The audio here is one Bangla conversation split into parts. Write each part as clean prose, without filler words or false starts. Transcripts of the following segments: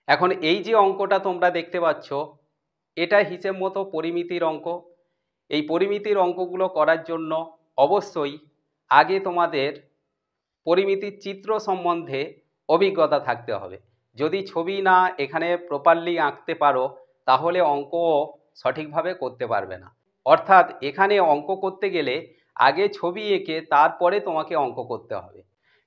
এখন এই যে অঙ্কটা তোমরা দেখতে পাচ্ছ, এটা হিসেব মতো পরিমিতির অঙ্ক। এই পরিমিতির অঙ্কগুলো করার জন্য অবশ্যই আগে তোমাদের পরিমিতির চিত্র সম্বন্ধে অভিজ্ঞতা থাকতে হবে। যদি ছবি না এখানে প্রপারলি আঁকতে পারো তাহলে অঙ্কও সঠিকভাবে করতে পারবে না। অর্থাৎ এখানে অঙ্ক করতে গেলে আগে ছবি এঁকে তারপরে তোমাকে অঙ্ক করতে হবে।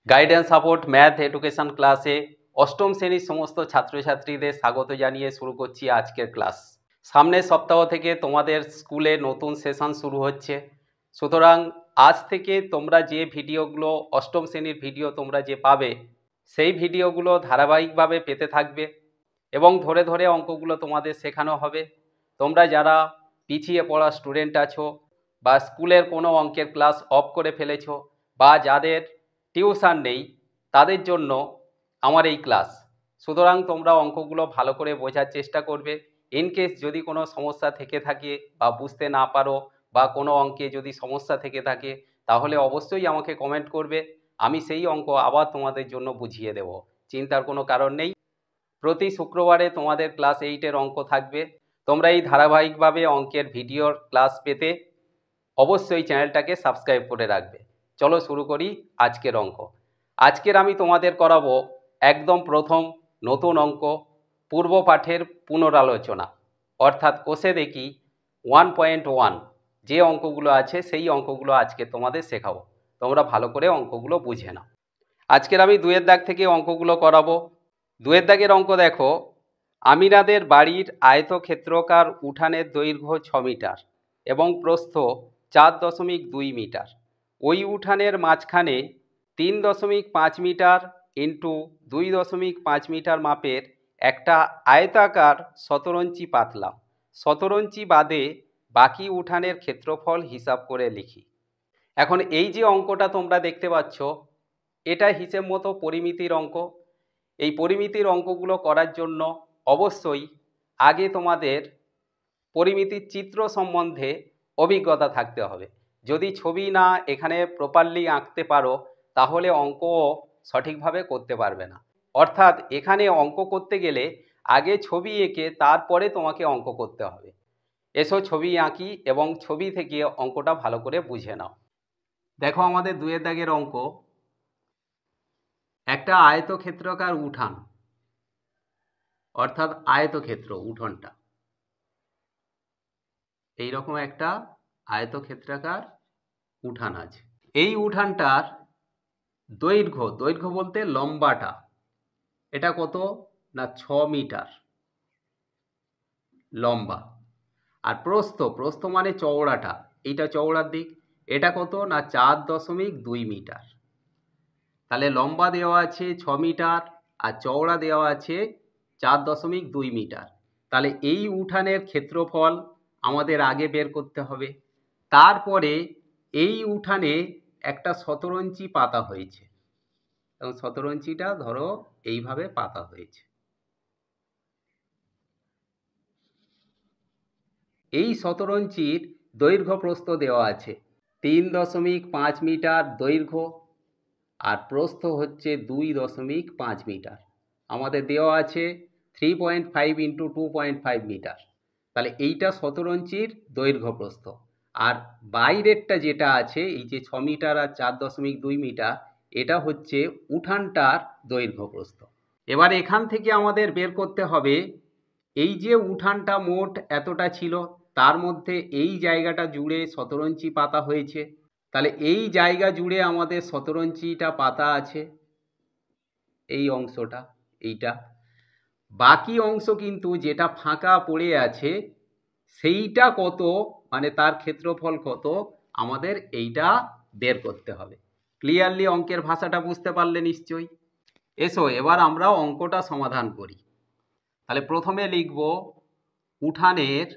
গাইডেন্স সাপোর্ট ম্যাথ এডুকেশন ক্লাসে অষ্টম শ্রেণীর সমস্ত ছাত্রছাত্রীদের স্বাগত জানিয়ে শুরু করছি আজকের ক্লাস। সামনের সপ্তাহ থেকে তোমাদের স্কুলে নতুন সেশন শুরু হচ্ছে, সুতরাং আজ থেকে তোমরা যে ভিডিওগুলো অষ্টম শ্রেণীর ভিডিও তোমরা যে পাবে সেই ভিডিওগুলো ধারাবাহিকভাবে পেতে থাকবে এবং ধরে ধরে অঙ্কগুলো তোমাদের শেখানো হবে। তোমরা যারা পিছিয়ে পড়া স্টুডেন্ট আছো বা স্কুলের কোনো অঙ্কের ক্লাস অফ করে ফেলেছো বা যাদের টিউশন নেই তাদের জন্য আমার এই ক্লাস। সুতরাং তোমরা অঙ্কগুলো ভালো করে বোঝার চেষ্টা করবে। ইনকেস যদি কোনো সমস্যা থেকে থাকে বা বুঝতে না পারো বা কোনো অঙ্কে যদি সমস্যা থেকে থাকে তাহলে অবশ্যই আমাকে কমেন্ট করবে, আমি সেই অঙ্ক আবার তোমাদের জন্য বুঝিয়ে দেব, চিন্তার কোনো কারণ নেই। প্রতি শুক্রবারে তোমাদের ক্লাস 8-এর অঙ্ক থাকবে। তোমরা এই ধারাবাহিকভাবে অঙ্কের ভিডিওর ক্লাস পেতে অবশ্যই চ্যানেলটাকে সাবস্ক্রাইব করে রাখবে। চলো শুরু করি আজকের অঙ্ক। আজকের আমি তোমাদের করাবো একদম প্রথম নতুন অঙ্ক, পূর্ব পাঠের পুনরালোচনা, অর্থাৎ কোষে দেখি 1.1 যে অঙ্কগুলো আছে সেই অঙ্কগুলো আজকে তোমাদের শেখাবো। তোমরা ভালো করে অঙ্কগুলো বুঝে নাও। আজকের আমি 2-এর দাগ থেকে অঙ্কগুলো করাবো। 2-এর দাগের অঙ্ক দেখো, আমিনাদের বাড়ির আয়তক্ষেত্রাকার উঠানের দৈর্ঘ্য 6 মিটার এবং প্রস্থ 4.2 মিটার। ওই উঠানের মাঝখানে 3.5 মিটার ইন্টু 2.5 মিটার মাপের একটা আয়তাকার শতরঞ্চি পাতলাম। শতরঞ্চি বাদে বাকি উঠানের ক্ষেত্রফল হিসাব করে লিখি। এখন এই যে অঙ্কটা তোমরা দেখতে পাচ্ছ এটা হিসেব মতো পরিমিতির অঙ্ক। এই পরিমিতির অঙ্কগুলো করার জন্য অবশ্যই আগে তোমাদের পরিমিতির চিত্র সম্বন্ধে অভিজ্ঞতা থাকতে হবে। যদি ছবি না এখানে প্রপারলি আঁকতে পারো তাহলে অঙ্কও সঠিকভাবে করতে পারবে না। অর্থাৎ এখানে অঙ্ক করতে গেলে আগে ছবি এঁকে তারপরে তোমাকে অঙ্ক করতে হবে। এসো ছবি আঁকি এবং ছবি থেকে অঙ্কটা ভালো করে বুঝে নাও। দেখো আমাদের 2-এর দাগের অঙ্ক, একটা আয়তক্ষেত্রাকার উঠান, অর্থাৎ আয়তক্ষেত্র উঠোনটা এইরকম একটা আয়তক্ষেত্রাকার উঠান আছে। এই উঠানটার দৈর্ঘ্য, দৈর্ঘ্য বলতে লম্বাটা, এটা কত না 6 মিটার লম্বা। আর প্রস্থ, প্রস্থ মানে চওড়াটা, এইটা চওড়ার দিক, এটা কত না 4.2 মিটার। তাহলে লম্বা দেওয়া আছে 6 মিটার আর চওড়া দেওয়া আছে 4.2 মিটার। তাহলে এই উঠানের ক্ষেত্রফল আমাদের আগে বের করতে হবে। তারপরে এই উঠানে একটা শতরঞ্চি পাতা হয়েছে এবং শতরঞ্চিটা ধরো এইভাবে পাতা হয়েছে। এই শতরঞ্চির দৈর্ঘ্য প্রস্থ দেওয়া আছে 3.5 মিটার দৈর্ঘ্য আর প্রস্থ হচ্ছে 2.5 মিটার। আমাদের দেওয়া আছে 3.5 ইন্টু 2.5 মিটার। তাহলে এইটা শতরঞ্চির দৈর্ঘ্য প্রস্থ। আর বাইরেরটা যেটা আছে এই যে 6 মিটার আর 4.2 মিটার, এটা হচ্ছে উঠানটার দৈর্ঘ্য প্রস্থ। এবার এখান থেকে আমাদের বের করতে হবে এই যে উঠানটা মোট এতটা ছিল তার মধ্যে এই জায়গাটা জুড়ে শতরঞ্চি পাতা হয়েছে। তাহলে এই জায়গা জুড়ে আমাদের শতরঞ্চিটা পাতা আছে, এই অংশটা, এইটা। বাকি অংশ কিন্তু যেটা ফাঁকা পড়ে আছে সেইটা কত, মানে তার ক্ষেত্রফল কত, আমাদের এইটা বের করতে হবে। ক্লিয়ারলি অঙ্কের ভাষাটা বুঝতে পারলে নিশ্চয়ই। এসো এবার আমরা অঙ্কটা সমাধান করি। তাহলে প্রথমে লিখব উঠানের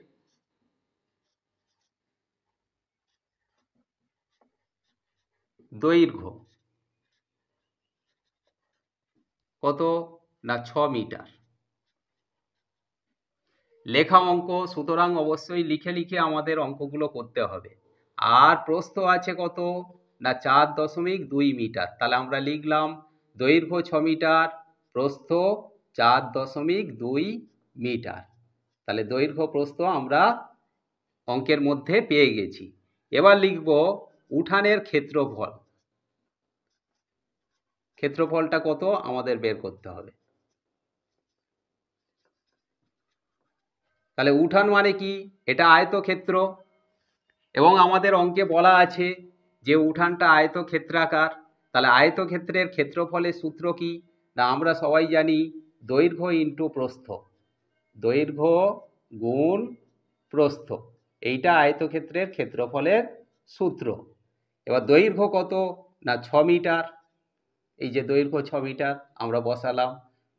দৈর্ঘ্য কত না 6 মিটার। লেখা অঙ্ক, সুতরাং অবশ্যই লিখে লিখে আমাদের অঙ্কগুলো করতে হবে। আর প্রস্থ আছে কত না 4.2 মিটার। তাহলে আমরা লিখলাম দৈর্ঘ্য 6 মিটার, প্রস্থ 4.2 মিটার। তাহলে দৈর্ঘ্য প্রস্থ আমরা অঙ্কের মধ্যে পেয়ে গেছি। এবার লিখব উঠানের ক্ষেত্রফল। ক্ষেত্রফলটা কত আমাদের বের করতে হবে। তাহলে উঠান মানে কি? এটা আয়তক্ষেত্র, এবং আমাদের অঙ্কে বলা আছে যে উঠানটা আয়তক্ষেত্রাকার। তাহলে আয়তক্ষেত্রের ক্ষেত্রফলের সূত্র কি? না আমরা সবাই জানি দৈর্ঘ্য ইন্টু প্রস্থ, দৈর্ঘ্য গুণ প্রস্থ, এইটা আয়তক্ষেত্রের ক্ষেত্রফলের সূত্র। এবার দৈর্ঘ্য কত? না 6 মিটার, এই যে দৈর্ঘ্য 6 মিটার আমরা বসালাম,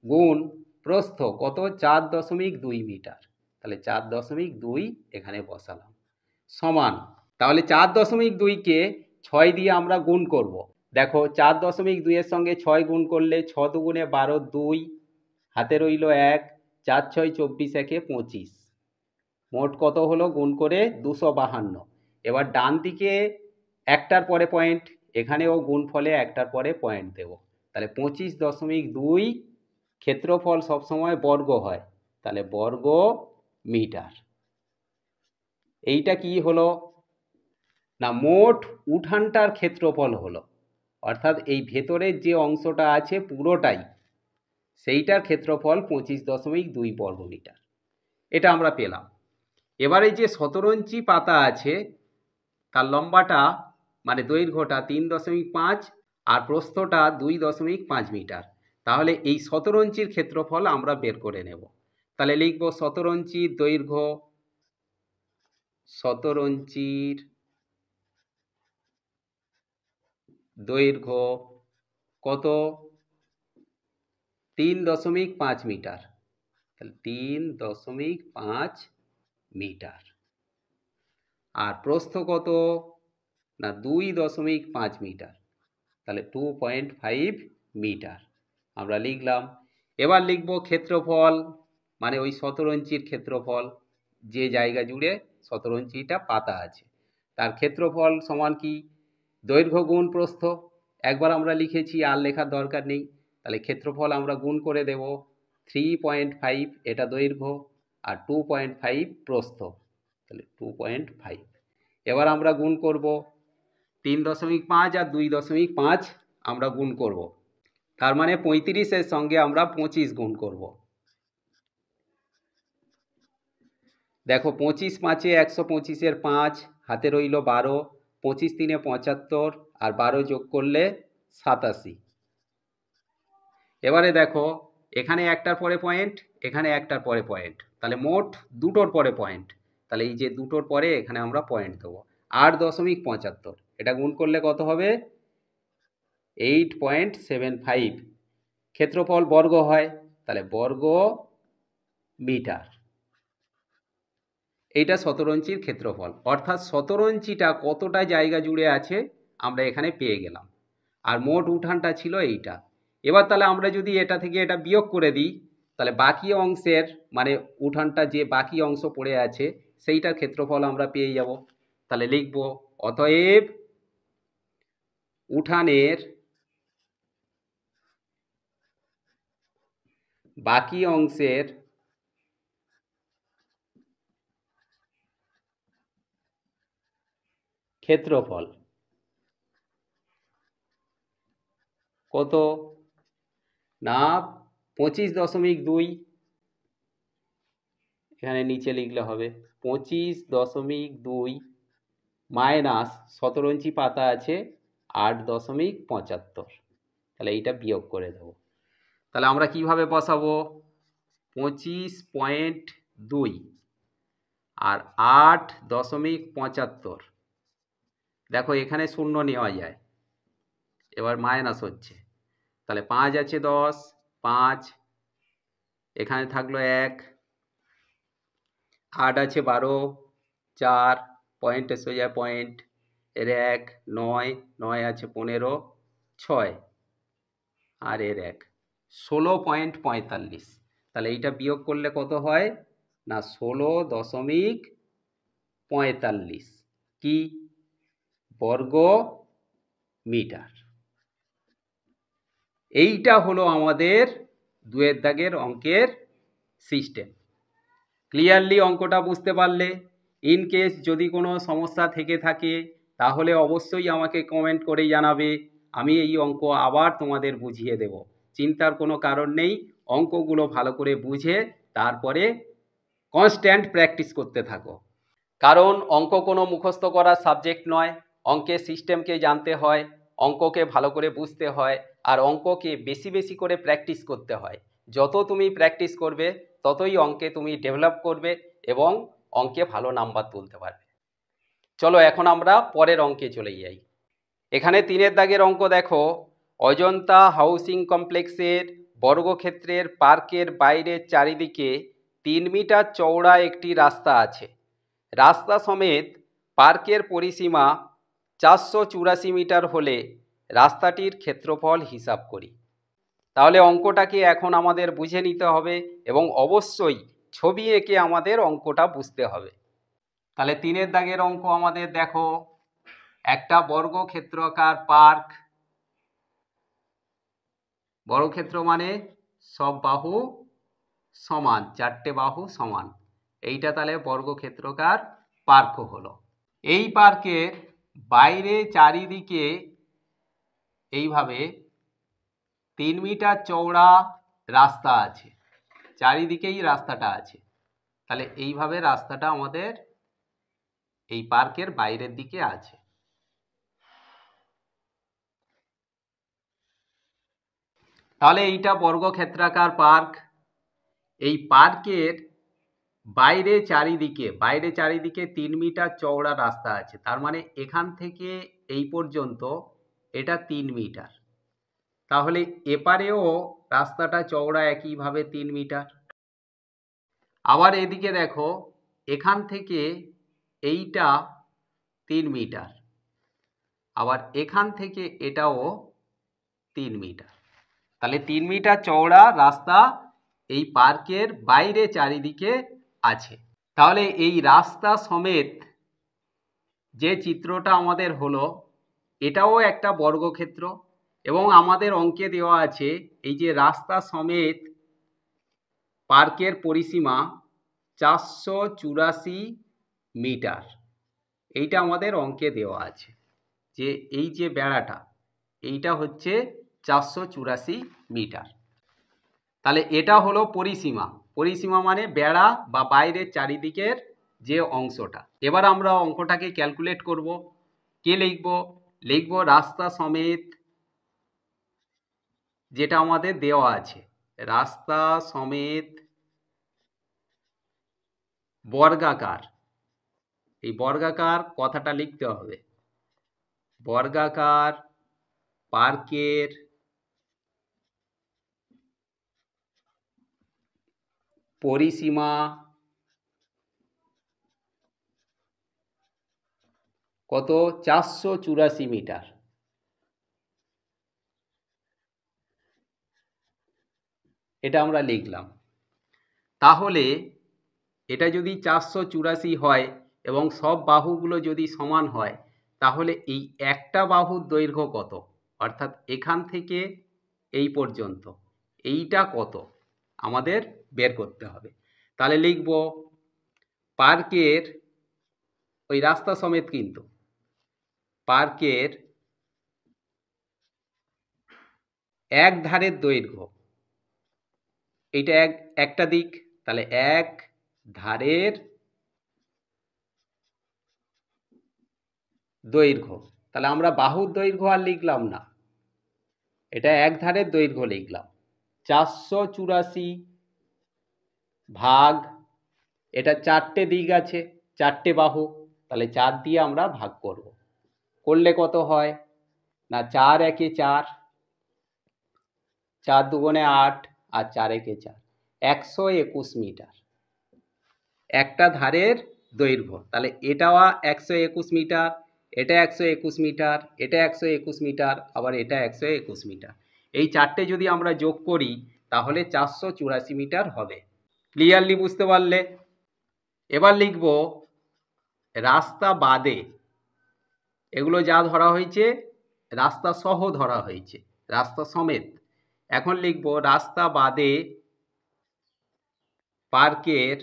গুণ প্রস্থ কত? 4.2 মিটার, তাহলে 4.2 এখানে বসালাম, সমান। তাহলে 4.2কে 6 দিয়ে আমরা গুণ করব। দেখো 4.2 এর সঙ্গে 6 গুণ করলে 6 দুগুণে 12, 2 হাতে রইল 1, 4 6 24, একে 25, মোট কত হলো গুণ করে? 252। এবার ডান দিকে একটার পরে পয়েন্ট, এখানেও গুণ ফলে একটার পরে পয়েন্ট দেব। তাহলে 25.2 ক্ষেত্রফল সবসময় বর্গ হয়, তাহলে বর্গ মিটার। এইটা কি হলো? না মোট উঠানটার ক্ষেত্রফল হলো, অর্থাৎ এই ভেতরের যে অংশটা আছে পুরোটাই, সেইটার ক্ষেত্রফল 25.2 বর্গ মিটার। এটা আমরা পেলাম। এবারে যে 17 ইঞ্চি পাতা আছে তার লম্বাটা মানে দৈর্ঘ্যটা 3.5 আর প্রস্থটা 2.5 মিটার। তাহলে এই 17 ইঞ্চির ক্ষেত্রফল আমরা বের করে নেব। তাহলে লিখব 17 ইঞ্চির দৈর্ঘ্য, 17 ইঞ্চির দৈর্ঘ্য কত? 3.5 মিটার, তাহলে 3.5 মিটার। আর প্রস্থ কত? না 2.5 মিটার, তাহলে 2.5 মিটার আমরা লিখলাম। এবার লিখব ক্ষেত্রফল, মানে ওই 17 ইঞ্চির ক্ষেত্রফল, যে জায়গা জুড়ে 17 ইঞ্চিটা পাতা আছে তার ক্ষেত্রফল সমান কি? দৈর্ঘ্য গুণ প্রস্থ, একবার আমরা লিখেছি আর লেখার দরকার নেই। তাহলে ক্ষেত্রফল আমরা গুণ করে দেব, 3.5 এটা দৈর্ঘ্য আর 2.5 প্রস্থ, তাহলে 2.5। এবার আমরা গুণ করব 3.5 আর 2.5 আমরা গুণ করব, তার মানে 35-এর সঙ্গে আমরা 25 গুণ করব। দেখো 25 5-এ 125-এর 5 হাতে রইল 12, 25 3-এ 75 আর 12 যোগ করলে 87। এবারে দেখো এখানে একটার পরে পয়েন্ট, এখানে একটার পরে পয়েন্ট, তাহলে মোট দুটোর পরে পয়েন্ট, তাহলে এই যে দুটোর পরে এখানে আমরা পয়েন্ট দেবো। 8.75 এটা গুণ করলে কত হবে? 8.75। ক্ষেত্রফল বর্গ হয়, তাহলে বর্গ মিটার। এইটা 17 ইঞ্চির ক্ষেত্রফল, অর্থাৎ 17 ইঞ্চিটা কতটা জায়গা জুড়ে আছে আমরা এখানে পেয়ে গেলাম। আর মোট উঠানটা ছিল এইটা। এবার তাহলে আমরা যদি এটা থেকে এটা বিয়োগ করে দিই, তাহলে বাকি অংশের মানে উঠানটা যে বাকি অংশ পড়ে আছে সেইটার ক্ষেত্রফল আমরা পেয়ে যাব। তাহলে লিখব অতএব উঠানের বাকি অংশের ক্ষেত্রফল কত? না 25.2, এখানে নিচে লিখলে হবে 25.2 মাইনাস 17 ইঞ্চি পাতা আছে 8.75, তাহলে এইটা বিয়োগ করে দেবো। তাহলে আমরা কিভাবে বসাবো? 25.2 আর 8.75, দেখো এখানে শূন্য নেওয়া যায়, এবার মাইনাস হচ্ছে, তাহলে 5 আছে 10, 5 এখানে থাকলো 1, 8 আছে 12, 4 পয়েন্টে সোজা পয়েন্ট, এর 1 9, 9 আছে 15, 6 আর এর 1 16.45। তাহলে এইটা বিয়োগ করলে কত হয়? না 16.45 কি বর্গ মিটার। এইটা হলো আমাদের 2 দাগের অঙ্কের সিস্টেম। ক্লিয়ারলি অঙ্কটা বুঝতে পারলে? ইন কেস যদি কোনো সমস্যা থেকে থাকে তাহলে অবশ্যই আমাকে কমেন্ট করে জানাবে, আমি এই অঙ্ক আবার তোমাদের বুঝিয়ে দেব। চিন্তার কোনো কারণ নেই, অঙ্কগুলো ভালো করে বুঝে তারপরে কনস্ট্যান্ট প্র্যাকটিস করতে থাকো। কারণ অঙ্ক কোনো মুখস্থ করার সাবজেক্ট নয়, অঙ্কের সিস্টেমকে জানতে হয়, অঙ্ককে ভালো করে বুঝতে হয়, আর অঙ্ককে বেশি বেশি করে প্র্যাকটিস করতে হয়। যত তুমি প্র্যাকটিস করবে ততই অঙ্কে তুমি ডেভেলপ করবে এবং অঙ্কে ভালো নাম্বার তুলতে পারবে। চলো এখন আমরা পরের অঙ্কে চলে যাই। এখানে 3 দাগের অঙ্ক দেখো, অজন্তা হাউসিং কমপ্লেক্সের বর্গক্ষেত্রের পার্কের বাইরের চারিদিকে 3 মিটার চওড়া একটি রাস্তা আছে। রাস্তা সমেত পার্কের পরিসীমা 484 মিটার হলে রাস্তাটির ক্ষেত্রফল হিসাব করি। তাহলে অঙ্কটাকে এখন আমাদের বুঝে নিতে হবে এবং অবশ্যই ছবি এঁকে আমাদের অঙ্কটা বুঝতে হবে। তাহলে 3 দাগের অঙ্ক আমাদের দেখো, একটা বর্গক্ষেত্রাকার পার্ক, বর্গক্ষেত্র মানে সব বাহু সমান, 4টে বাহু সমান, এইটা তাহলে বর্গক্ষেত্রাকার পার্ক হলো। এই পার্কের বাইরে চারিদিকে এইভাবে 3 মিটার চওড়া রাস্তা আছে, চারিদিকেই রাস্তাটা আছে। তাহলে এইভাবে রাস্তাটা আমাদের এই পার্কের বাইরের দিকে আছে। তাহলে এইটা বর্গক্ষেত্রাকার পার্ক। এই পার্কের বাইরে চারিদিকে 3 মিটার চওড়া রাস্তা আছে, তার মানে এখান থেকে এই পর্যন্ত এটা 3 মিটার। তাহলে এপারেও রাস্তাটা চওড়া একইভাবে 3 মিটার। আবার এদিকে দেখো, এখান থেকে এইটা 3 মিটার, আবার এখান থেকে এটাও 3 মিটার। তাহলে 3 মিটার চওড়া রাস্তা এই পার্কের বাইরে চারিদিকে আছে। তাহলে এই রাস্তা সমেত যে চিত্রটা আমাদের হলো, এটাও একটা বর্গক্ষেত্র এবং আমাদের অঙ্কে দেওয়া আছে এই যে রাস্তা সমেত পার্কের পরিসীমা 484 মিটার, এইটা আমাদের অঙ্কে দেওয়া আছে যে এই যে বেড়াটা, এইটা হচ্ছে 484 মিটার। তাহলে এটা হলো পরিসীমা, পরিসীমা মানে বেড়া বা বাইরের চারিদিকের যে অংশটা। এবার আমরা অঙ্কটাকে ক্যালকুলেট করব। কে লিখব রাস্তা সমেত, যেটা আমাদের দেওয়া আছে, রাস্তা সমেত বর্গাকার, এই বর্গাকার কথাটা লিখতে হবে, বর্গাকার পার্কের পরিসীমা কত? 484 মিটার। এটা আমরা লিখলাম। তাহলে এটা যদি 484 হয় এবং সব বাহুগুলো যদি সমান হয়, তাহলে এই একটা বাহুর দৈর্ঘ্য কত, অর্থাৎ এখান থেকে এই পর্যন্ত এইটা কত আমাদের বের করতে হবে। তাহলে লিখব পার্কের, ওই রাস্তা সমেত কিন্তু, পার্কের এক ধারের দৈর্ঘ্য, এইটা একটা দিক, তাহলে এক ধারের দৈর্ঘ্য। তাহলে আমরা বাহুর দৈর্ঘ্য আর লিখলাম না, এটা এক ধারের দৈর্ঘ্য লিখলাম। 484 ভাগ, এটা 4টে দিক আছে, 4টে বাহু, তাহলে 4 দিয়ে আমরা ভাগ করব। করলে কত হয় না, 4 একে 4, 4 দুগুণে 8 আর 4 একে 4, 121 মিটার একটা ধারের দৈর্ঘ্য। তাহলে এটাও 121 মিটার, এটা 121 মিটার, এটা 121 মিটার, আবার এটা 121 মিটার। এই 4টে যদি আমরা যোগ করি তাহলে 484 মিটার হবে। ক্লিয়ারলি বুঝতে পারলে? এবার লিখব রাস্তা বাদে, এগুলো যা ধরা হয়েছে রাস্তা সহ ধরা হয়েছে, রাস্তা সমেত, এখন লিখব রাস্তা বাদে পার্কের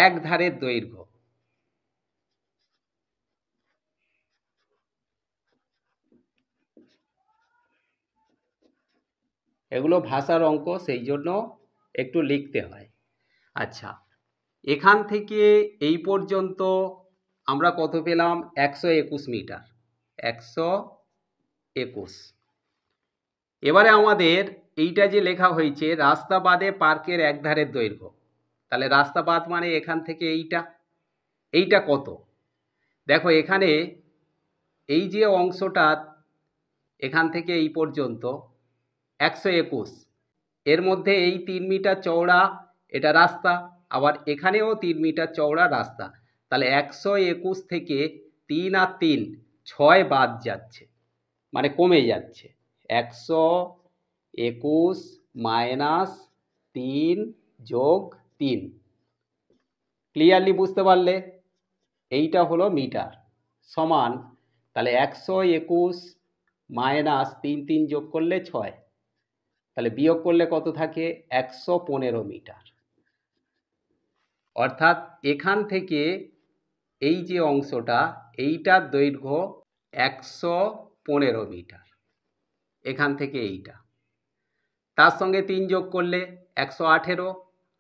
এক ধারের দৈর্ঘ্য। এগুলো ভাষার অঙ্ক, সেই জন্য একটু লিখতে হয়। আচ্ছা, এখান থেকে এই পর্যন্ত আমরা কত পেলাম? 121 মিটার। 121। এবারে আমাদের এইটা যে লেখা হয়েছে রাস্তা বাদে পার্কের এক ধারের দৈর্ঘ্য, তাহলে রাস্তা বাদ মানে এখান থেকে এইটা কত? দেখো এখানে এই যে অংশটা এখান থেকে এই পর্যন্ত 121, এর মধ্যে এই 3 মিটার চওড়া এটা রাস্তা, আবার এখানেও 3 মিটার চওড়া রাস্তা। তাহলে 121 থেকে 3 আর 3 6 বাদ যাচ্ছে, মানে কমে যাচ্ছে। 121 মাইনাস 3 যোগ 3। ক্লিয়ারলি বুঝতে পারলে? এইটা হলো মিটার সমান, তাহলে 121 মাইনাস 3 3 যোগ করলে 6, তাহলে বিয়োগ করলে কত থাকে? 115 মিটার। অর্থাৎ এখান থেকে এই যে অংশটা এইটার দৈর্ঘ্য 115 মিটার, এখান থেকে এইটা। তার সঙ্গে 3 যোগ করলে 118,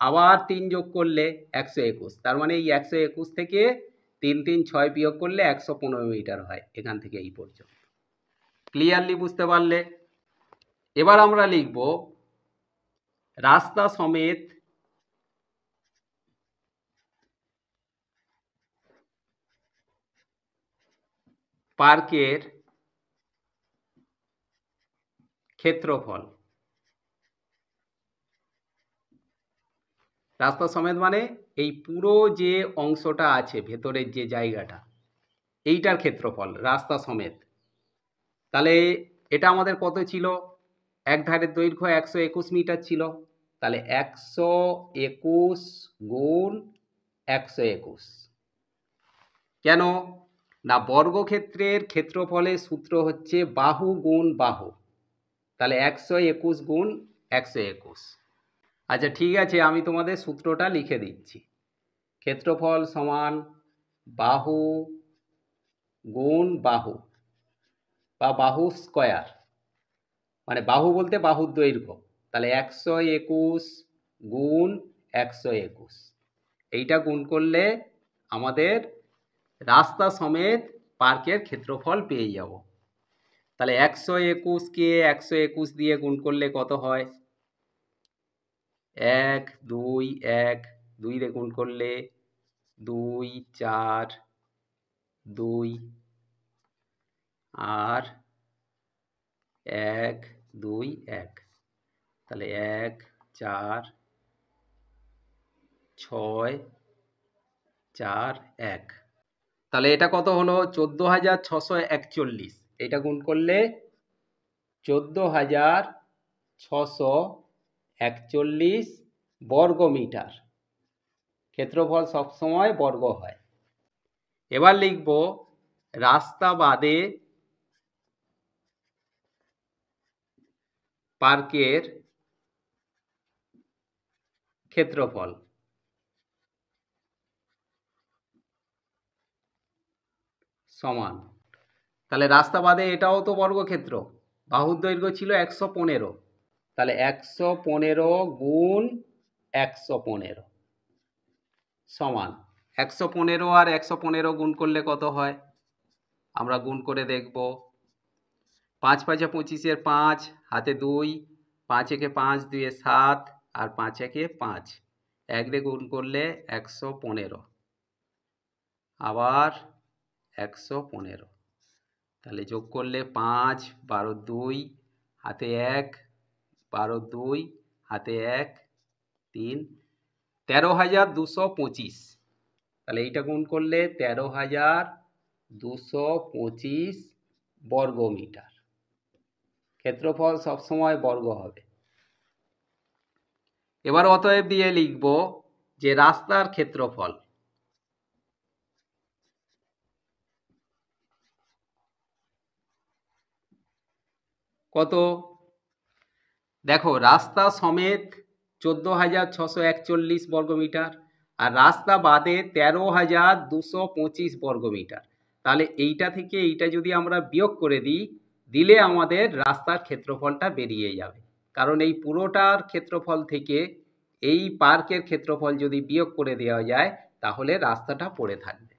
আবার 3 যোগ করলে 121, তার মানে এই 121 থেকে 3 3 6 বিয়োগ করলে 115 মিটার হয় এখান থেকে এই পর্যন্ত। ক্লিয়ারলি বুঝতে পারলে? এবার আমরা লিখব রাস্তা সমেত পার্কের ক্ষেত্রফল। রাস্তা সমেত মানে এই পুরো যে অংশটা আছে ভেতরের যে জায়গাটা, এইটার ক্ষেত্রফল রাস্তা সমেত। তাহলে এটা আমাদের কত ছিল? এক ধারের দৈর্ঘ্য 121 মিটার ছিল, তাহলে 121 গুণ 121। কেন না? বর্গক্ষেত্রের ক্ষেত্রফলের সূত্র হচ্ছে বাহু গুণ বাহু, তাহলে 121 গুণ 121। আচ্ছা ঠিক আছে, আমি তোমাদের সূত্রটা লিখে দিচ্ছি। ক্ষেত্রফল সমান বাহু গুণ বাহু বা বাহু স্কয়ার, মানে বাহু বলতে বাহুর দৈর্ঘ্য, তাহলে 121 গুণ 121। এইটা গুণ করলে আমাদের রাস্তা সমেত পার্কের ক্ষেত্রফল পেয়ে যাব। তাহলে 121কে 121 দিয়ে গুণ করলে কত হয়? 1 2 1, 2 দিয়ে গুণ করলে 2 4 2, আর 1 2 1, তাহলে 1 4 6 4 1। তাহলে এটা কত হলো? 14,641। এটা গুণ করলে 14,641 বর্গ মিটার। ক্ষেত্রফল সবসময় বর্গ হয়। এবার লিখব রাস্তা বাদে পার্কের ক্ষেত্রফল সমান, তাহলে রাস্তা বাদে এটাও তো বর্গক্ষেত্র, বাহুর দৈর্ঘ্য ছিল 115, তাহলে 115 গুণ 115 সমান 115, আর 115 গুণ করলে কত হয়? আমরা গুণ করে দেখব। 5 5 25, 5 হাতে 2, 5 একে 5, 2 7, আর 5 একে 5, 1 দিয়ে গুণ করলে 115, আবার 115, তাহলে যোগ করলে 5 12 2 হাতে 1, 12 2 হাতে 1 3, 13,225। তাহলে এইটা গুণ করলে 13,225 বর্গ মিটার। ক্ষেত্রফল সবসময় বর্গ হবে। এবার অতএব দিয়ে লিখব যে রাস্তার ক্ষেত্রফল কত? দেখো রাস্তা সমেত 14,641 বর্গমিটার আর রাস্তা বাদে 13,225 বর্গমিটার। তাহলে এইটা থেকে এইটা যদি আমরা বিয়োগ করে দিই, দিলে আমাদের রাস্তার ক্ষেত্রফলটা বেরিয়ে যাবে। কারণ এই পুরোটার ক্ষেত্রফল থেকে এই পার্কের ক্ষেত্রফল যদি বিয়োগ করে দেওয়া যায় তাহলে রাস্তাটা পড়ে থাকবে।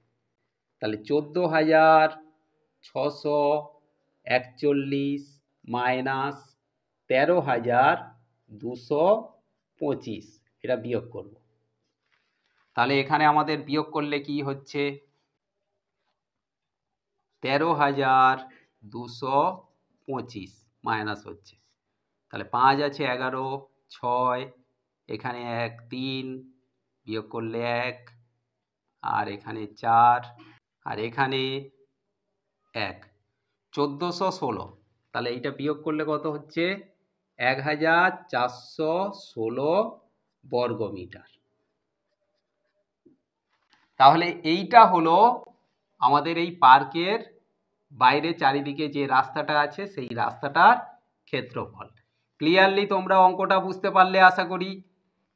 তাহলে 14,641 মাইনাস 13,225, এটা বিয়োগ করব। তাহলে এখানে আমাদের বিয়োগ করলে কি হচ্ছে? 13,225 মাইনাস হচ্ছে, তাহলে 5 আছে 11, 6, এখানে 1, 3, বিয়োগ করলে 1, আর এখানে 4, আর এখানে 1, 1416। তাহলে এইটা বিয়োগ করলে কত হচ্ছে? 1,416 বর্গমিটার। তাহলে এইটা হলো আমাদের এই পার্কের বাইরে চারিদিকে যে রাস্তাটা আছে সেই রাস্তাটার ক্ষেত্রফল। ক্লিয়ারলি তোমরা অঙ্কটা বুঝতে পারলে আশা করি।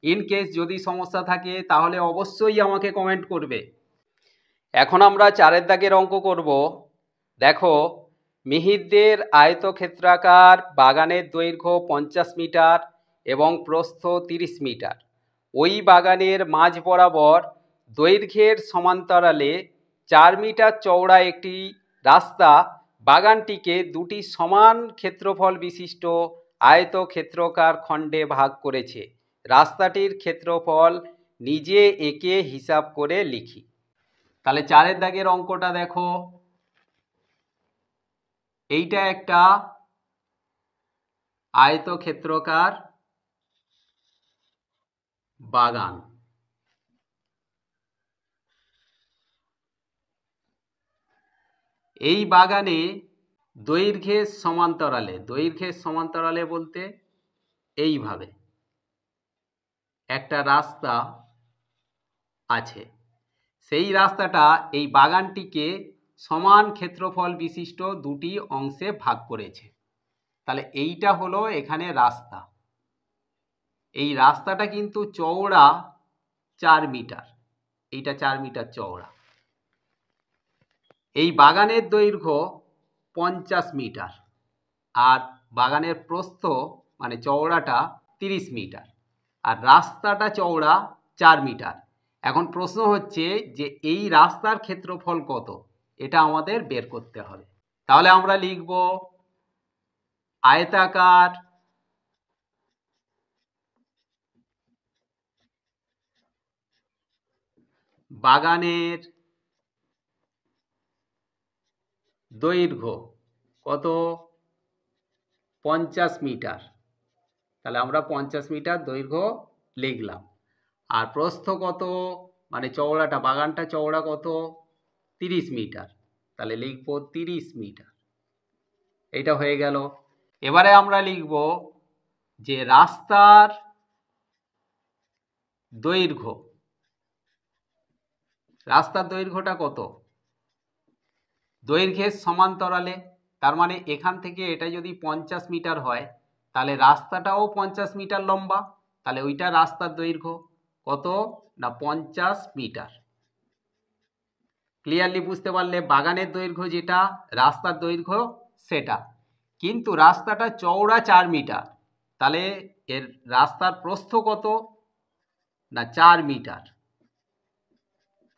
ইন কেস যদি সমস্যা থাকে তাহলে অবশ্যই আমাকে কমেন্ট করবে। এখন আমরা 4 দাগের অঙ্ক করব। দেখো, মিহিরদের আয়তক্ষেত্রাকার বাগানের দৈর্ঘ্য 50 মিটার এবং প্রস্থ 30 মিটার। ওই বাগানের মাঝ বরাবর দৈর্ঘ্যের সমান্তরালে 4 মিটার চওড়া একটি রাস্তা বাগানটিকে দুটি সমান ক্ষেত্রফল বিশিষ্ট আয়তক্ষেত্রাকার খণ্ডে ভাগ করেছে। রাস্তাটির ক্ষেত্রফল নিজে এঁকে হিসাব করে লিখি। তাহলে 4 দাগের অঙ্কটা দেখো, এইটা একটা আয়তক্ষেত্রাকার বাগান। এই বাগানে দৈর্ঘ্যের সমান্তরালে বলতে এইভাবে একটা রাস্তা আছে। সেই রাস্তাটা এই বাগানটিকে সমান ক্ষেত্রফল বিশিষ্ট দুটি অংশে ভাগ করেছে। তাহলে এইটা হলো এখানে রাস্তা। এই রাস্তাটা কিন্তু চওড়া 4 মিটার, এইটা 4 মিটার চওড়া। এই বাগানের দৈর্ঘ্য 50 মিটার আর বাগানের প্রস্থ মানে চওড়াটা 30 মিটার আর রাস্তাটা চওড়া 4 মিটার। এখন প্রশ্ন হচ্ছে যে এই রাস্তার ক্ষেত্রফল কত, এটা আমাদের বের করতে হবে। তাহলে আমরা লিখব আয়তাকার বাগানের দৈর্ঘ্য কত? 50 মিটার। তাহলে আমরা 50 মিটার দৈর্ঘ্য লিখলাম। আর প্রস্থ কত, মানে চওড়াটা, বাগানটা চওড়া কত? 30 মিটার। তাহলে লিখব 30 মিটার। এইটা হয়ে গেল। এবারে আমরা লিখব যে রাস্তার দৈর্ঘ্যটা কত? দৈর্ঘ্যের সমান্তরালে, তার মানে এখান থেকে এটা যদি 50 মিটার হয় তাহলে রাস্তাটাও 50 মিটার লম্বা। তাহলে ওইটা রাস্তার দৈর্ঘ্য কত না 50 মিটার। ক্লিয়ারলি বুঝতে পারলে? বাগানের দৈর্ঘ্য যেটা, রাস্তার দৈর্ঘ্য সেটা। কিন্তু রাস্তাটা চওড়া 4 মিটার, তাহলে এর রাস্তার প্রস্থ কত না 4 মিটার।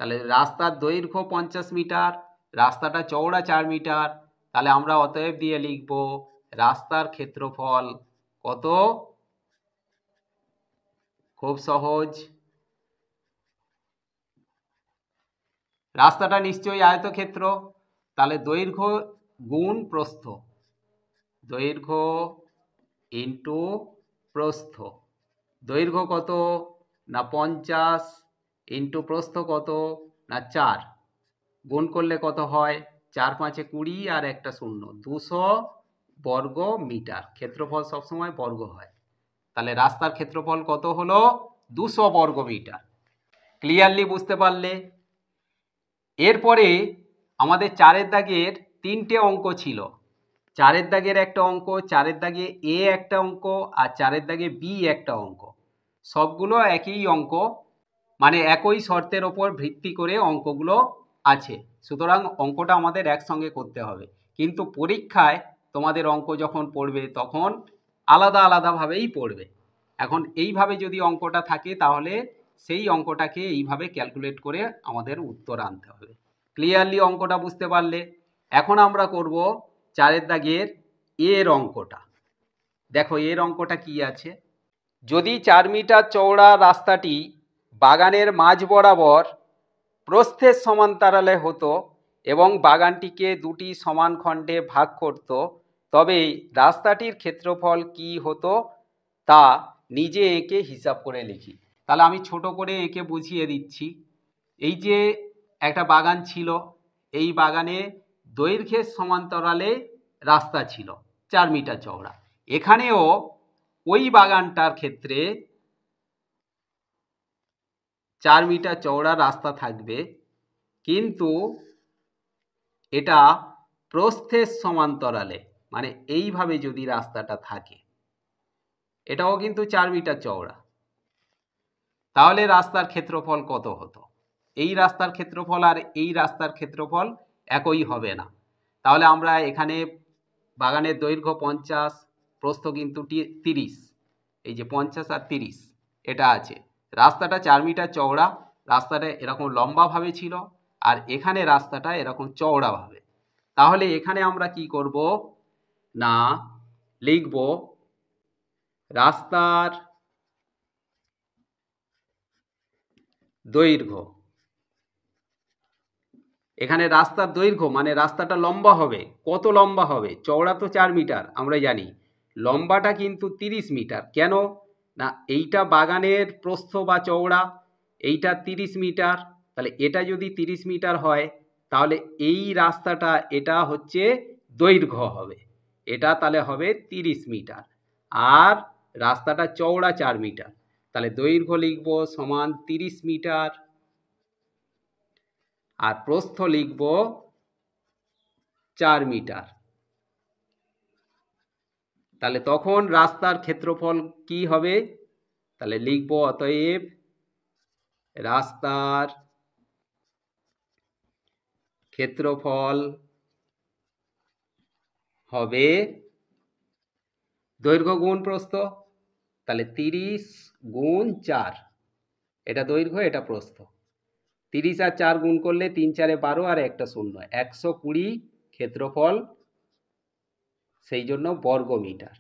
তাহলে রাস্তার দৈর্ঘ্য 50 মিটার, রাস্তাটা চওড়া 4 মিটার। তাহলে আমরা অতএব দিয়ে লিখব রাস্তার ক্ষেত্রফল কত? খুব সহজ, রাস্তাটা নিশ্চয়ই আয়তক্ষেত্র, তাহলে দৈর্ঘ্য গুণ প্রস্থ, দৈর্ঘ্য ইন্টু প্রস্থ। দৈর্ঘ্য কত না 50 ইন্টু প্রস্থ কত না 4, গুণ করলে কত হয়? 4 5 20 আর একটা শূন্য, 200 বর্গ মিটার। ক্ষেত্রফল সবসময় বর্গ হয়। তাহলে রাস্তার ক্ষেত্রফল কত হলো? 200 বর্গ মিটার। ক্লিয়ারলি বুঝতে পারলে? এরপরে আমাদের 4 দাগের 3টে অঙ্ক ছিল। চারের দাগের একটা অঙ্ক, চারের দাগে এ একটা অঙ্ক, আর চারের দাগে বি একটা অঙ্ক, সবগুলো একই অঙ্ক, মানে একই শর্তের ওপর ভিত্তি করে অঙ্কগুলো আছে। সুতরাং অঙ্কটা আমাদের একসঙ্গে করতে হবে, কিন্তু পরীক্ষায় তোমাদের অঙ্ক যখন পড়বে তখন আলাদা আলাদাভাবেই পড়বে। এখন এইভাবে যদি অঙ্কটা থাকে তাহলে সেই অঙ্কটাকে এইভাবে ক্যালকুলেট করে আমাদের উত্তর আনতে হবে। ক্লিয়ারলি অঙ্কটা বুঝতে পারলে? এখন আমরা করব চারের দাগের এর অঙ্কটা। দেখো এর অঙ্কটা কি আছে। যদি 4 মিটার চওড়া রাস্তাটি বাগানের মাঝ বরাবর প্রস্থের সমান্তরালে হতো এবং বাগানটিকে দুটি সমান খণ্ডে ভাগ করত, তবে রাস্তাটির ক্ষেত্রফল কি হতো তা নিজে এঁকে হিসাব করে লিখি। তাহলে আমি ছোট করে এঁকে বুঝিয়ে দিচ্ছি। এই যে একটা বাগান ছিল, এই বাগানে দৈর্ঘ্যের সমান্তরালে রাস্তা ছিল 4 মিটার চওড়া। এখানেও ওই বাগানটার ক্ষেত্রে 4 মিটার চওড়া রাস্তা থাকবে, কিন্তু এটা প্রস্থের সমান্তরালে, মানে এইভাবে যদি রাস্তাটা থাকে, এটাও কিন্তু 4 মিটার চওড়া, তাহলে রাস্তার ক্ষেত্রফল কত হতো? এই রাস্তার ক্ষেত্রফল আর এই রাস্তার ক্ষেত্রফল একই হবে না। তাহলে আমরা এখানে বাগানের দৈর্ঘ্য 50, প্রস্থ কিন্তু 30, এই যে 50 আর 30 এটা আছে। রাস্তাটা 4 মিটার চওড়া, রাস্তাটা এরকম লম্বাভাবে ছিল, আর এখানে রাস্তাটা এরকম চওড়াভাবে। তাহলে এখানে আমরা কি করব না, লিখব রাস্তার দৈর্ঘ্য। এখানে রাস্তার দৈর্ঘ্য মানে রাস্তাটা লম্বা হবে, কত লম্বা হবে? চওড়া তো 4 মিটার আমরা জানি, লম্বাটা কিন্তু 30 মিটার। কেন না, এইটা বাগানের প্রস্থ বা চওড়া, এইটা 30 মিটার, তাহলে এটা যদি 30 মিটার হয় তাহলে এই রাস্তাটা এটা হচ্ছে দৈর্ঘ্য হবে, এটা তাহলে হবে 30 মিটার, আর রাস্তাটা চওড়া 4 মিটার, তাহলে দৈর্ঘ্য লিখব সমান 30 মিটার, আর প্রস্থ লিখব 4 মিটার। তাহলে তখন রাস্তার ক্ষেত্রফল কি হবে? তাহলে লিখব অতএব রাস্তার ক্ষেত্রফল হবে দৈর্ঘ্য গুণ প্রস্থ, তাহলে 30 গুণ 4, এটা দৈর্ঘ্য এটা প্রস্থ, 30 আর 4 গুণ করলে 3 4 12 আর একটা 0, 120 ক্ষেত্রফল, সেই জন্য বর্গ মিটার।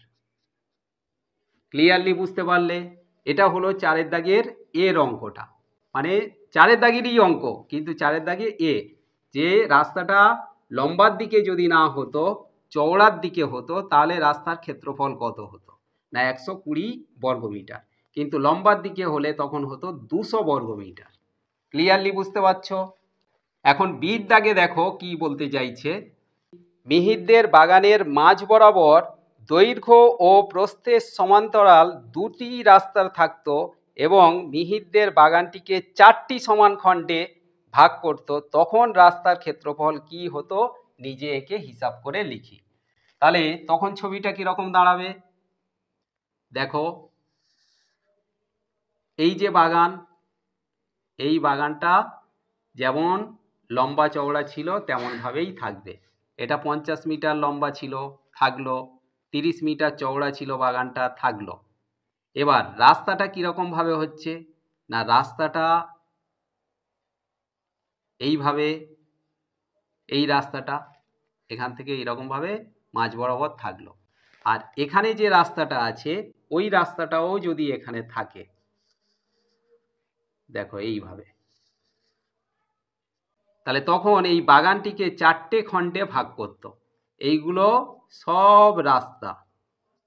ক্লিয়ারলি বুঝতে পারলে? এটা হলো চারের দাগের এর অঙ্কটা, মানে চারের দাগেরই অঙ্ক, কিন্তু চারের দাগে এ, যে রাস্তাটা লম্বার দিকে যদি না হতো, চওড়ার দিকে হতো, তাহলে রাস্তার ক্ষেত্রফল কত হতো না 120 বর্গ মিটার, কিন্তু লম্বার দিকে হলে তখন হতো 200 বর্গ মিটার। ক্লিয়ারলি বুঝতে পারছো? এখন বির দাগে দেখো কি বলতে চাইছে। মিহিরদের বাগানের মাঝ বরাবর দৈর্ঘ্য ও প্রস্থের সমান্তরাল দুটি রাস্তা থাকত এবং মিহিরদের বাগানটিকে 4টি সমান খণ্ডে ভাগ করত, তখন রাস্তার ক্ষেত্রফল কি হতো নিজে এঁকে হিসাব করে লিখি। তাহলে তখন ছবিটা কিরকম দাঁড়াবে দেখো, এই যে বাগান, এই বাগানটা যেমন লম্বা চওড়া ছিল তেমন ভাবেই থাকবে। এটা 50 মিটার লম্বা ছিল, থাকলো, 30 মিটার চওড়া ছিল বাগানটা, থাকলো। এবার রাস্তাটা কিরকম ভাবে হচ্ছে না, রাস্তাটা এইভাবে, এই রাস্তাটা এখান থেকে এইরকম ভাবে মাঝ বরাবর থাকলো, আর এখানে যে রাস্তাটা আছে ওই রাস্তাটাও যদি এখানে থাকে, দেখো এইভাবে, তাহলে তখন এই বাগানটিকে 4টে খণ্ডে ভাগ করত। এইগুলো সব রাস্তা,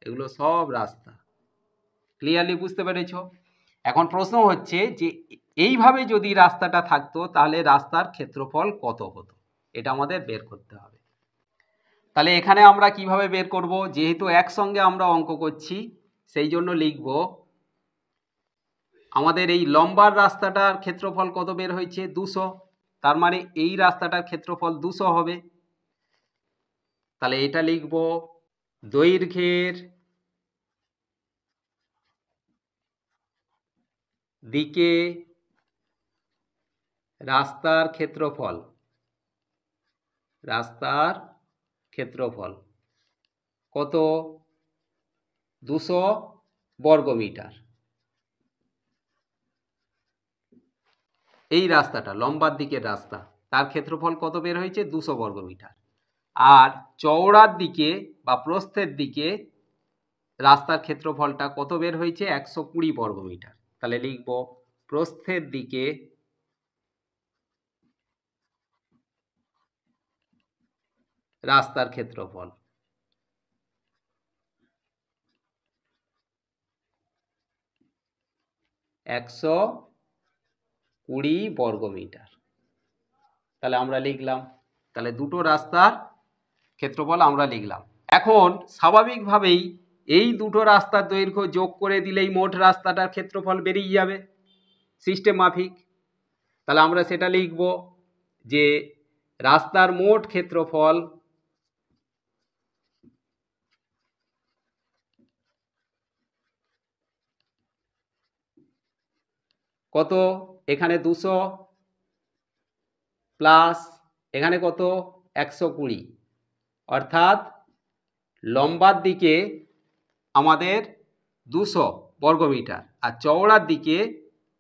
এগুলো সব রাস্তা। ক্লিয়ারলি বুঝতে পেরেছ? এখন প্রশ্ন হচ্ছে যে এইভাবে যদি রাস্তাটা থাকতো তাহলে রাস্তার ক্ষেত্রফল কত হতো, এটা আমাদের বের করতে হবে। তাহলে এখানে আমরা কিভাবে বের করব, যেহেতু একসঙ্গে আমরা অঙ্ক করছি সেই জন্য লিখব আমাদের এই লম্বার রাস্তাটার ক্ষেত্রফল কত বের হয়েছে 200, তার মানে এই রাস্তাটার ক্ষেত্রফল 200 হবে। তাহলে এটা লিখব দৈর্ঘ্যের দিকে রাস্তার ক্ষেত্রফল, রাস্তার ক্ষেত্রফল কত? 200 বর্গমিটার। এই রাস্তাটা লম্বার দিকের রাস্তা, তার ক্ষেত্রফল কত বের হয়েছে? 200 বর্গমিটার। আর চওড়ার দিকে বা প্রস্থের দিকে রাস্তার ক্ষেত্রফলটা কত বের হয়েছে? 120 বর্গমিটার। তাহলে লিখব প্রস্থের দিকে রাস্তার ক্ষেত্রফল 120 বর্গমিটার। তাহলে আমরা লিখলাম, তাহলে দুটো রাস্তার ক্ষেত্রফল আমরা লিখলাম। এখন স্বাভাবিকভাবেই এই দুটো রাস্তার দৈর্ঘ্য যোগ করে দিলেই মোট রাস্তাটার ক্ষেত্রফল বেরিয়ে যাবে সিস্টেম মাফিক। তাহলে আমরা সেটা লিখব যে রাস্তার মোট ক্ষেত্রফল কত? এখানে 200 প্লাস এখানে কত? 120, অর্থাৎ লম্বার দিকে আমাদের 200 বর্গমিটার আর চওড়ার দিকে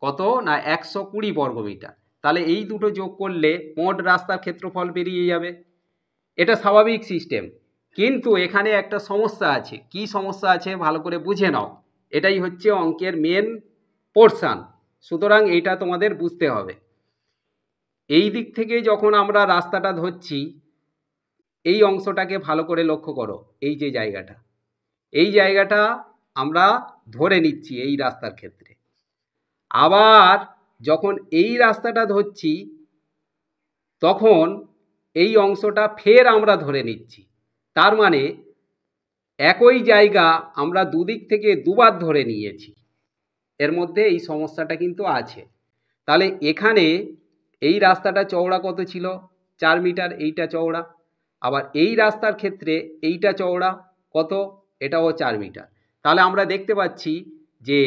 কত না 120 বর্গমিটার। তাহলে এই দুটো যোগ করলে মোট রাস্তার ক্ষেত্রফল বেরিয়ে যাবে। এটা স্বাভাবিক সিস্টেম, কিন্তু এখানে একটা সমস্যা আছে। কি সমস্যা আছে ভালো করে বুঝে নাও, এটাই হচ্ছে অঙ্কের মেন পোর্শন। সুতরাং এইটা তোমাদের বুঝতে হবে। এই দিক থেকে যখন আমরা রাস্তাটা ধরছি, এই অংশটাকে ভালো করে লক্ষ্য করো। এই যে জায়গাটা, এই জায়গাটা আমরা ধরে নিচ্ছি এই রাস্তার ক্ষেত্রে। আবার যখন এই রাস্তাটা ধরছি তখন এই অংশটা ফের আমরা ধরে নিচ্ছি। তার মানে একই জায়গা আমরা দুদিক থেকে দুবার ধরে নিয়েছি। এর মধ্যে এই সমস্যাটা কিন্তু আছে। তাহলে এখানে এই রাস্তাটা চওড়া কত ছিল? 4 মিটার, এইটা চওড়া। আবার এই রাস্তার ক্ষেত্রে এইটা চওড়া কত? এটাও 4 মিটার। তাহলে আমরা দেখতে পাচ্ছি যে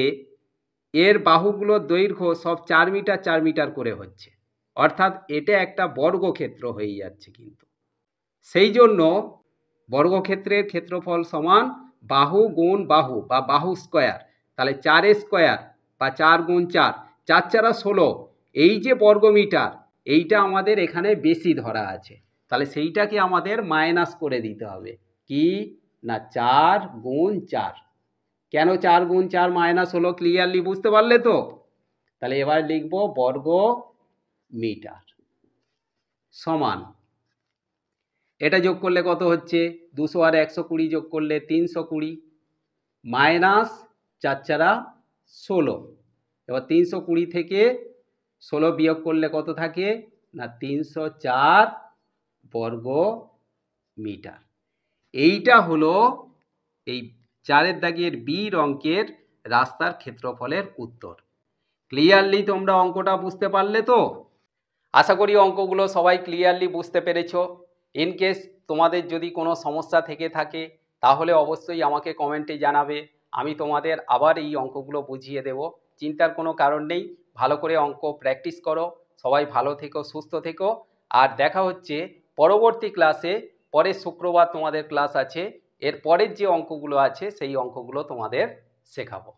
এর বাহুগুলোর দৈর্ঘ্য সব 4 মিটার 4 মিটার করে হচ্ছে, অর্থাৎ এটা একটা বর্গক্ষেত্র হয়ে যাচ্ছে। কিন্তু সেই জন্য বর্গক্ষেত্রের ক্ষেত্রফল সমান বাহু গুণ বাহু বা বাহু স্কোয়ার। তাহলে 4 স্কোয়ার বা 4 গুণ 4, 4 4 16, এই যে বর্গমিটার এইটা আমাদের এখানে বেশি ধরা আছে। তাহলে সেইটাকে আমাদের মাইনাস করে দিতে হবে। কি না 4 গুণ 4। কেন 4 গুণ 4 মাইনাস হলো ক্লিয়ারলি বুঝতে পারলে তো? তাহলে এবার লিখব বর্গ মিটার সমান, এটা যোগ করলে কত হচ্ছে? 200 আর 120 যোগ করলে 320 মাইনাস 4 4 16। এবার 320 থেকে 16 বিয়োগ করলে কত থাকে না 304 বর্গ মিটার। এইটা হলো এই 4-এর দাগের বি অঙ্কের রাস্তার ক্ষেত্রফলের উত্তর। ক্লিয়ারলি তোমরা অঙ্কটা বুঝতে পারলে তো? আশা করি অঙ্কগুলো সবাই ক্লিয়ারলি বুঝতে পেরেছো। ইন কেস তোমাদের যদি কোনো সমস্যা থেকে থাকে তাহলে অবশ্যই আমাকে কমেন্টে জানাবে, আমি তোমাদের আবার এই অঙ্কগুলো বুঝিয়ে দেব। চিন্তার কোনো কারণ নেই, ভালো করে অঙ্ক প্র্যাকটিস করো। সবাই ভালো থেকো, সুস্থ থেকো। আর দেখা হচ্ছে পরবর্তী ক্লাসে। পরের শুক্রবার তোমাদের ক্লাস আছে, এর পরের যে অঙ্কগুলো আছে সেই অঙ্কগুলো তোমাদের শেখাবো।